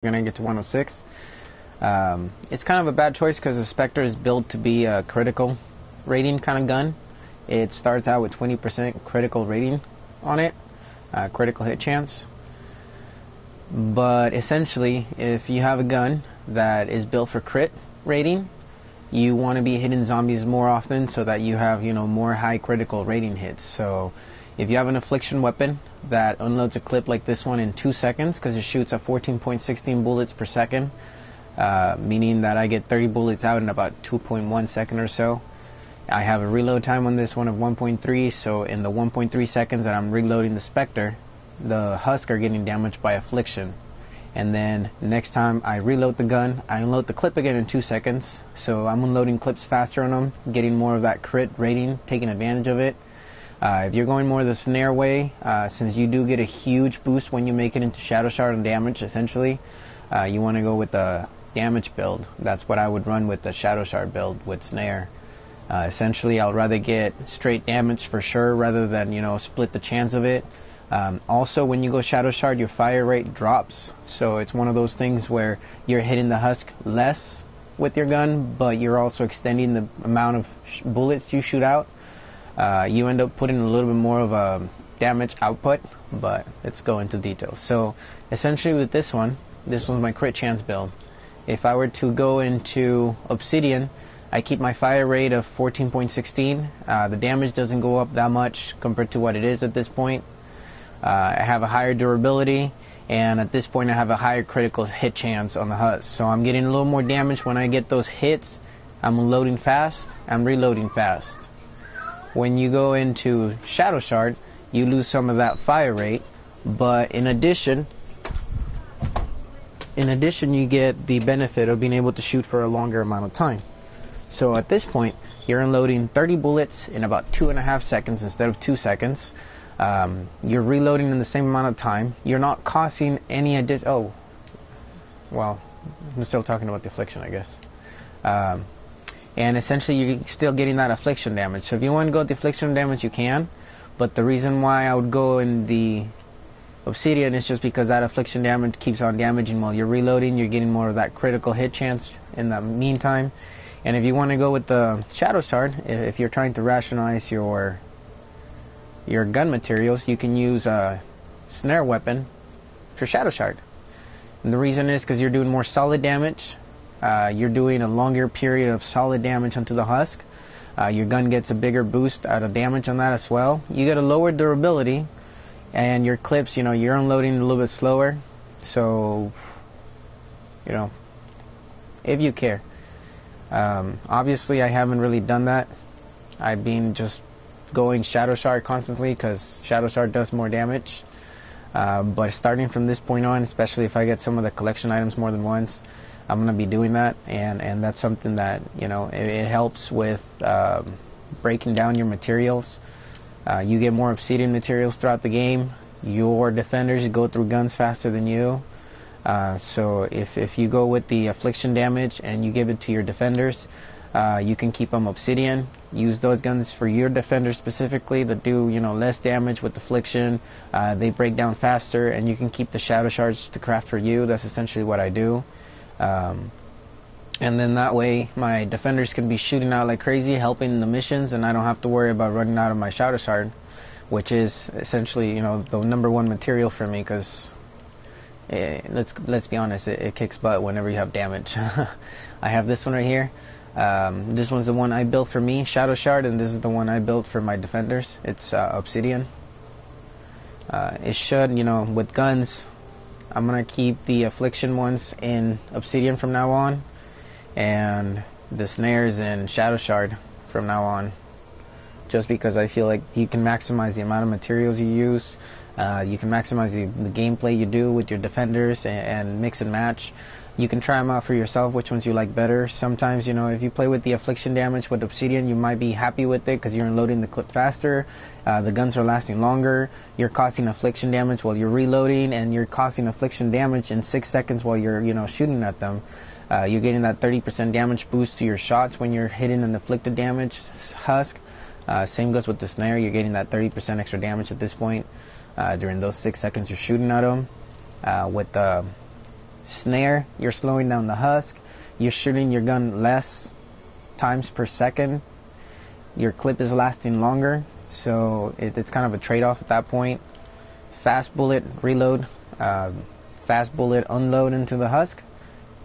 gonna get to 106. It's kind of a bad choice because the Specter is built to be a critical rating kind of gun. It starts out with 20% critical rating on it, critical hit chance. But essentially, if you have a gun that is built for crit rating, you want to be hitting zombies more often so that you have, more high critical rating hits. So if you have an affliction weapon that unloads a clip like this one in 2 seconds, because it shoots at 14.16 bullets per second, meaning that I get 30 bullets out in about 2.1 seconds or so. I have a reload time on this one of 1.3, so in the 1.3 seconds that I'm reloading the Specter, the husk are getting damaged by affliction. And then next time I reload the gun, I unload the clip again in 2 seconds, so I'm unloading clips faster on them, getting more of that crit rating, taking advantage of it. If you're going more the snare way, since you do get a huge boost when you make it into shadow shard and damage, essentially, you want to go with the damage build. That's what I would run with the shadow shard build with snare. Essentially, I'll rather get straight damage for sure rather than, split the chance of it. Also, when you go shadow shard, your fire rate drops. So it's one of those things where you're hitting the husk less with your gun, but you're also extending the amount of bullets you shoot out. You end up putting a little bit more of a damage output, but let's go into details. So essentially with this one's my crit chance build. If I were to go into obsidian, I keep my fire rate of 14.16. The damage doesn't go up that much compared to what it is at this point. I have a higher durability, and at this point I have a higher critical hit chance on the husk. So I'm getting a little more damage when I get those hits. I'm unloading fast, I'm reloading fast. When you go into shadow shard, you lose some of that fire rate, but in addition you get the benefit of being able to shoot for a longer amount of time. So at this point, you're unloading 30 bullets in about 2.5 seconds instead of 2 seconds. You're reloading in the same amount of time. You're not costing any addition. Oh, well, I'm still talking about the affliction, I guess. And essentially, you're still getting that affliction damage. So if you want to go with the affliction damage, you can. But the reason why I would go in the obsidian is just because that affliction damage keeps on damaging while you're reloading. You're getting more of that critical hit chance in the meantime. And if you want to go with the shadow shard, if you're trying to rationalize your gun materials, you can use a snare weapon for shadow shard. And the reason is because you're doing more solid damage. You're doing a longer period of solid damage onto the husk. Your gun gets a bigger boost out of damage on that as well. You get a lower durability, and your clips, you're unloading a little bit slower. So, if you care. Obviously, I haven't really done that. I've been just going shadow shard constantly because shadow shard does more damage. But starting from this point on, especially if I get some of the collection items more than once, I'm going to be doing that, and that's something that, it helps with breaking down your materials. You get more obsidian materials throughout the game. Your defenders go through guns faster than you. So if you go with the affliction damage and you give it to your defenders, you can keep them obsidian. Use those guns for your defenders specifically that do less damage with affliction. They break down faster, and you can keep the shadow shards to craft for you. That's essentially what I do. And then that way my defenders can be shooting out like crazy, helping the missions, and I don't have to worry about running out of my shadow shard, which is essentially the #1 material for me, because let's be honest, it kicks butt whenever you have damage. I have this one right here. This one's the one I built for me, shadow shard, and this is the one I built for my defenders. It's obsidian. It should, with guns, I'm gonna keep the affliction ones in obsidian from now on, and the snares in shadow shard from now on, just because I feel like you can maximize the amount of materials you use. You can maximize the gameplay you do with your defenders, and mix and match. You can try them out for yourself, which ones you like better. Sometimes, if you play with the affliction damage with obsidian, you might be happy with it because you're unloading the clip faster. The guns are lasting longer. You're causing affliction damage while you're reloading, and you're causing affliction damage in 6 seconds while you're, shooting at them. You're getting that 30% damage boost to your shots when you're hitting an afflicted damage husk. Same goes with the snare. You're getting that 30% extra damage at this point during those 6 seconds you're shooting at them. With the snare, you're slowing down the husk, you're shooting your gun less times per second, your clip is lasting longer, so it's kind of a trade-off at that point. Fast bullet reload, fast bullet unload into the husk,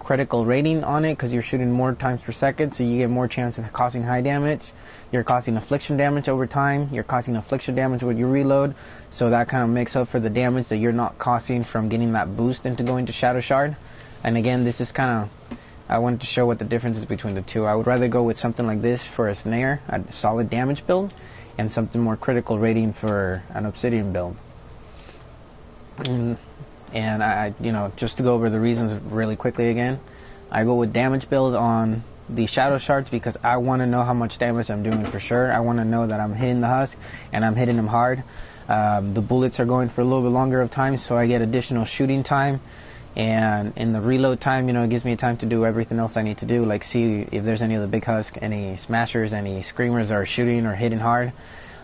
critical rating on it because you're shooting more times per second, so you get more chance of causing high damage. You're causing affliction damage over time, you're causing affliction damage with your reload, so that kind of makes up for the damage that you're not causing from getting that boost into going to Shadow Shard. And again, this is kind of, I wanted to show what the difference is between the two. I would rather go with something like this for a snare, a solid damage build, and something more critical rating for an obsidian build. And I, just to go over the reasons really quickly again, I go with damage build on the Shadow Shards because I want to know how much damage I'm doing for sure. I want to know that I'm hitting the husk and I'm hitting them hard. The bullets are going for a little bit longer of time, so I get additional shooting time. And in the reload time, it gives me time to do everything else I need to do, like see if there's any of the big husk, any smashers, any screamers are shooting or hitting hard.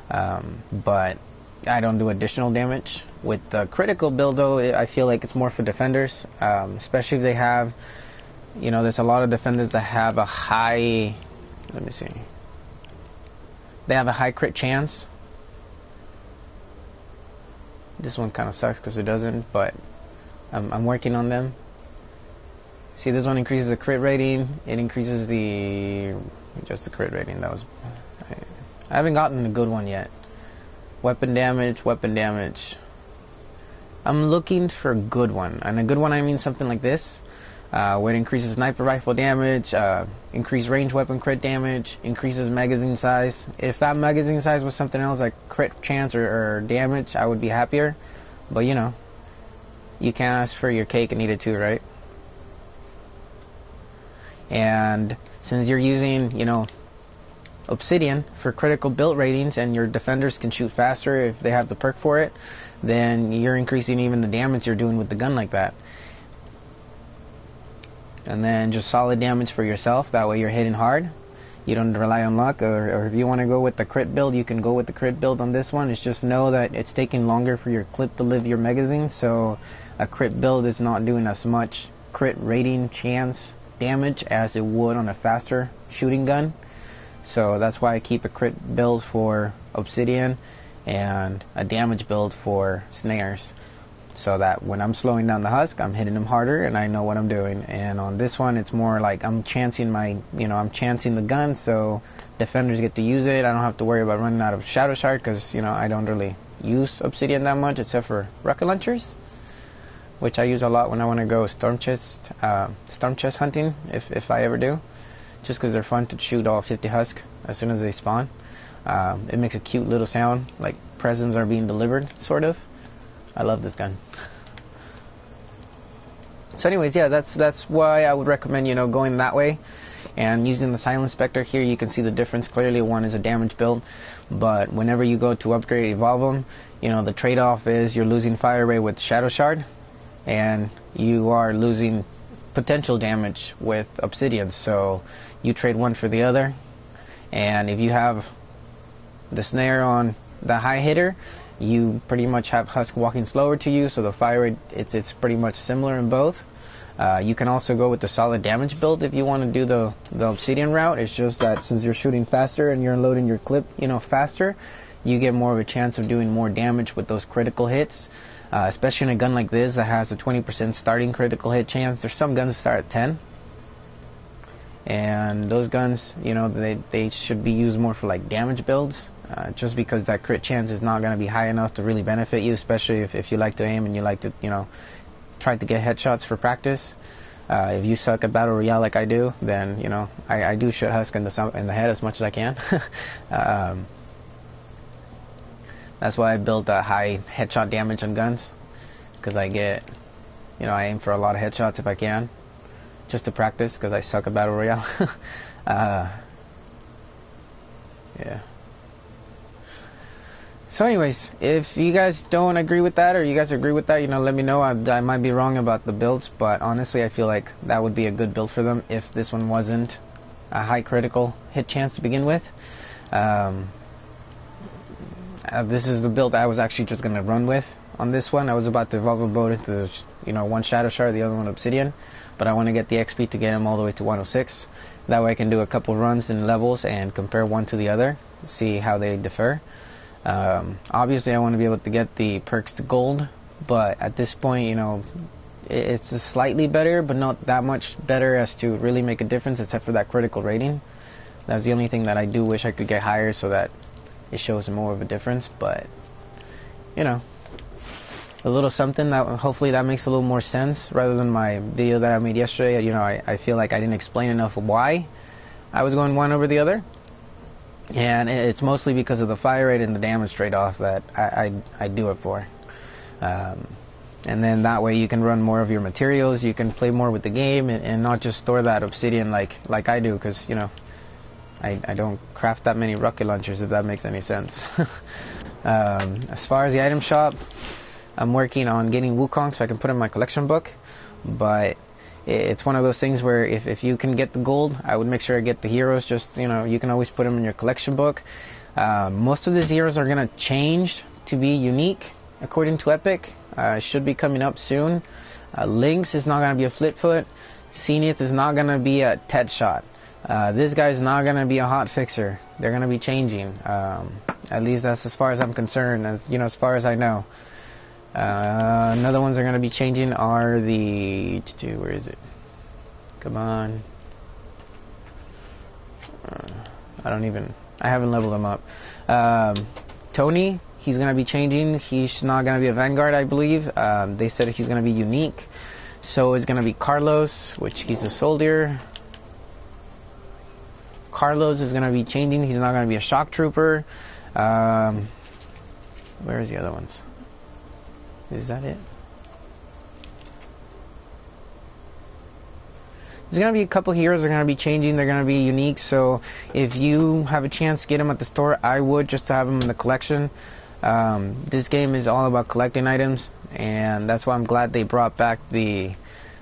But I don't do additional damage. With the critical build though, I feel like it's more for defenders, especially if they have, there's a lot of defenders that have a high, they have a high crit chance. This one kind of sucks because it doesn't, but I'm working on them. See, this one increases the crit rating, it increases just the crit rating. I haven't gotten a good one yet. Weapon damage. I'm looking for a good one. And a good one, I mean something like this, where it increases sniper rifle damage, increased range weapon crit damage, increases magazine size. If that magazine size was something else like crit chance or damage, I would be happier. But you can't ask for your cake and eat it too, right? And since you're using, obsidian for critical build ratings and your defenders can shoot faster if they have the perk for it, then you're increasing even the damage you're doing with the gun like that. And then just solid damage for yourself, that way you're hitting hard, you don't rely on luck. Or if you want to go with the crit build, you can go with the crit build on this one. It's just know that it's taking longer for your clip to live your magazine, so a crit build is not doing as much crit rating chance damage as it would on a faster shooting gun. So that's why I keep a crit build for obsidian and a damage build for snares, so that when I'm slowing down the husk, I'm hitting them harder and I know what I'm doing. And on this one, it's more like I'm chancing I'm chancing the gun, so defenders get to use it. I don't have to worry about running out of Shadow Shard because I don't really use obsidian that much except for rocket launchers, which I use a lot when I want to go storm chest hunting, if I ever do, just because they're fun to shoot all 50 husk as soon as they spawn. It makes a cute little sound, like presents are being delivered, sort of. I love this gun. So anyways, yeah, that's why I would recommend, going that way. And using the silent Specter here, you can see the difference clearly. One is a damage build, but whenever you go to upgrade, evolve them, the trade-off is you're losing fire rate with Shadow Shard, and you are losing potential damage with obsidian. So you trade one for the other. And if you have the snare on the high hitter, you pretty much have husk walking slower to you, so the fire rate, it's pretty much similar in both. You can also go with the solid damage build if you want to do the obsidian route. It's just that since you're shooting faster and you're unloading your clip faster, you get more of a chance of doing more damage with those critical hits, especially in a gun like this that has a 20% starting critical hit chance. There's some guns that start at 10, and those guns, they should be used more for like damage builds, just because that crit chance is not going to be high enough to really benefit you, especially if you like to aim and you like to try to get headshots for practice. If you suck at Battle Royale like I do, then I do shoot husk in the head as much as I can. That's why I built a high headshot damage on guns, because I get, I aim for a lot of headshots if I can, just to practice, because I suck at Battle Royale. Yeah. So anyways, if you guys don't agree with that, or you guys agree with that, let me know. I might be wrong about the builds, but honestly I feel like that would be a good build for them if this one wasn't a high critical hit chance to begin with. This is the build I was actually just going to run with on this one. I was about to evolve them both into, one shadow shard, the other one obsidian, but I want to get the XP to get them all the way to 106. That way I can do a couple runs in levels and compare one to the other, see how they differ. Obviously I want to be able to get the perks to gold, but at this point, it's slightly better, but not that much better as to really make a difference, except for that critical rating. That's the only thing that I do wish I could get higher, so that it shows more of a difference. But a little something that hopefully that makes a little more sense, rather than my video that I made yesterday. I feel like I didn't explain enough why I was going one over the other, and it's mostly because of the fire rate and the damage trade-off that I do it for. And then that way you can run more of your materials, you can play more with the game, and not just store that obsidian like I do, because I don't craft that many rocket launchers, if that makes any sense. As far as the item shop, I'm working on getting Wukong so I can put in my collection book, but it's one of those things where if you can get the gold, I would make sure I get the heroes. Just you can always put them in your collection book. Most of these heroes are gonna change to be unique according to Epic. Should be coming up soon. Lynx is not gonna be a Flitfoot. Zenith is not gonna be a Ted Shot. This guy's not gonna be a hot fixer. They're gonna be changing. At least that's as far as I'm concerned, as far as I know. Another ones that are gonna be changing are the where is it? Come on. I haven't leveled him up. Tony, he's gonna be changing. He's not gonna be a Vanguard, I believe. They said he's gonna be unique. So it's gonna be Carlos, which he's a soldier. Carlos is gonna be changing. He's not gonna be a shock trooper. Where's the other ones? Is that it? There's gonna be a couple heroes that are gonna be changing. They're gonna be unique. So if you have a chance, get them at the store. I would, just to have them in the collection. This game is all about collecting items, and that's why I'm glad they brought back the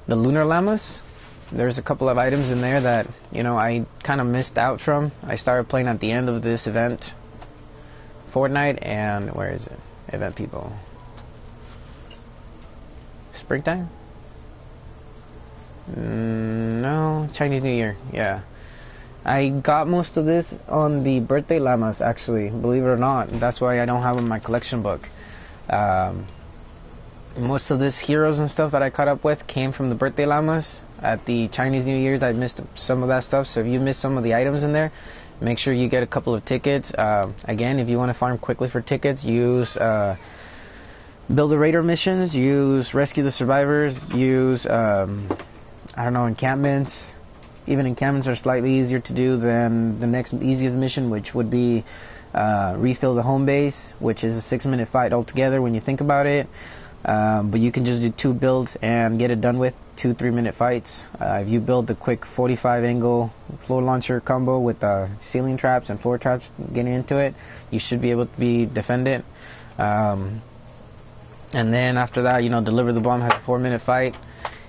lunar llamas. There's a couple of items in there that I kind of missed out from. I started playing at the end of this event, Fortnite, and where is it? Event people. Springtime? No, Chinese New Year. Yeah, I got most of this on the birthday llamas, actually, believe it or not. That's why I don't have them in my collection book. Most of this heroes and stuff that I caught up with came from the birthday llamas. At the Chinese New Year's, I missed some of that stuff. So if you missed some of the items in there, make sure you get a couple of tickets. Again, if you want to farm quickly for tickets, use build the raider missions, use rescue the survivors, use encampments. Even encampments are slightly easier to do than the next easiest mission, which would be refill the home base, which is a 6-minute fight altogether when you think about it. But you can just do 2 builds and get it done with 2 3-minute fights. If you build the quick 45 angle floor launcher combo with ceiling traps and floor traps getting into it, you should be able to defend it. And then after that, deliver the bomb has a 4-minute fight.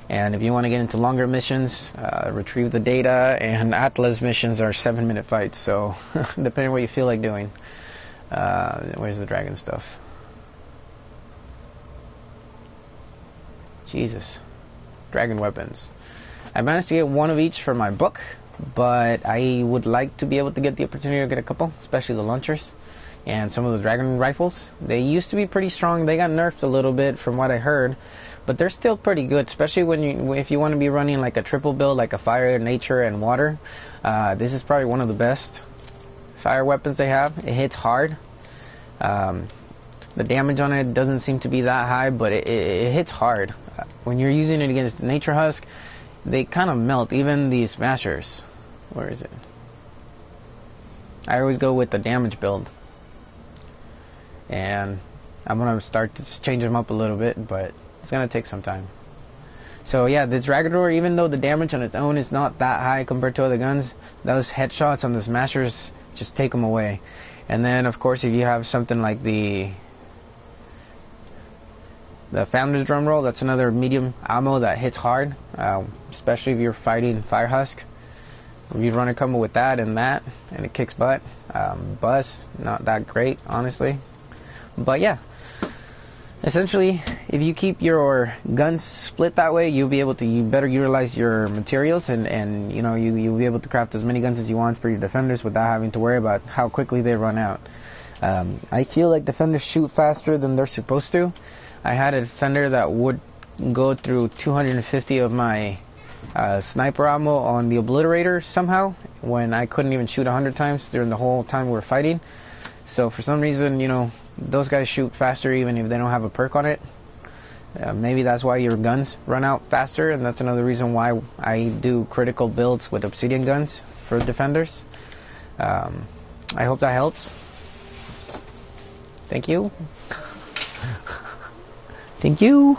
And if you want to get into longer missions, retrieve the data and Atlas missions are 7-minute fights. So depending on what you feel like doing. Where's the dragon stuff? Jesus. Dragon weapons. I managed to get 1 of each for my book, but I would like to be able to get the opportunity to get a couple, especially the launchers and some of the dragon rifles. They used to be pretty strong. They got nerfed a little bit from what I heard, but they're still pretty good, especially if you want to be running like a triple build, like a fire, nature, and water. This is probably one of the best fire weapons they have. It hits hard. The damage on it doesn't seem to be that high, but it hits hard. When you're using it against Nature Husk, they kind of melt, even the smashers. Where is it? I always go with the damage build. And I'm going to start to change them up a little bit, but it's going to take some time. So yeah, this Dragador, even though the damage on its own is not that high compared to other guns, those headshots on the smashers just take them away. And then of course if you have something like the Founder's Drum Roll, that's another medium ammo that hits hard, especially if you're fighting Fire Husk. If you run a combo with that, and it kicks butt. Buzz, not that great, honestly. But yeah, Essentially, if you keep your guns split that way, you'll be able to you better utilize your materials, and you know you'll be able to craft as many guns as you want for your defenders without having to worry about how quickly they run out. I feel like defenders shoot faster than they're supposed to. I had a defender that would go through 250 of my sniper ammo on the obliterator somehow, when I couldn't even shoot 100 times during the whole time we were fighting. So for some reason, you know, those guys shoot faster even if they don't have a perk on it. Maybe that's why your guns run out faster, and that's another reason why I do critical builds with obsidian guns for defenders. I hope that helps. Thank you. Thank you.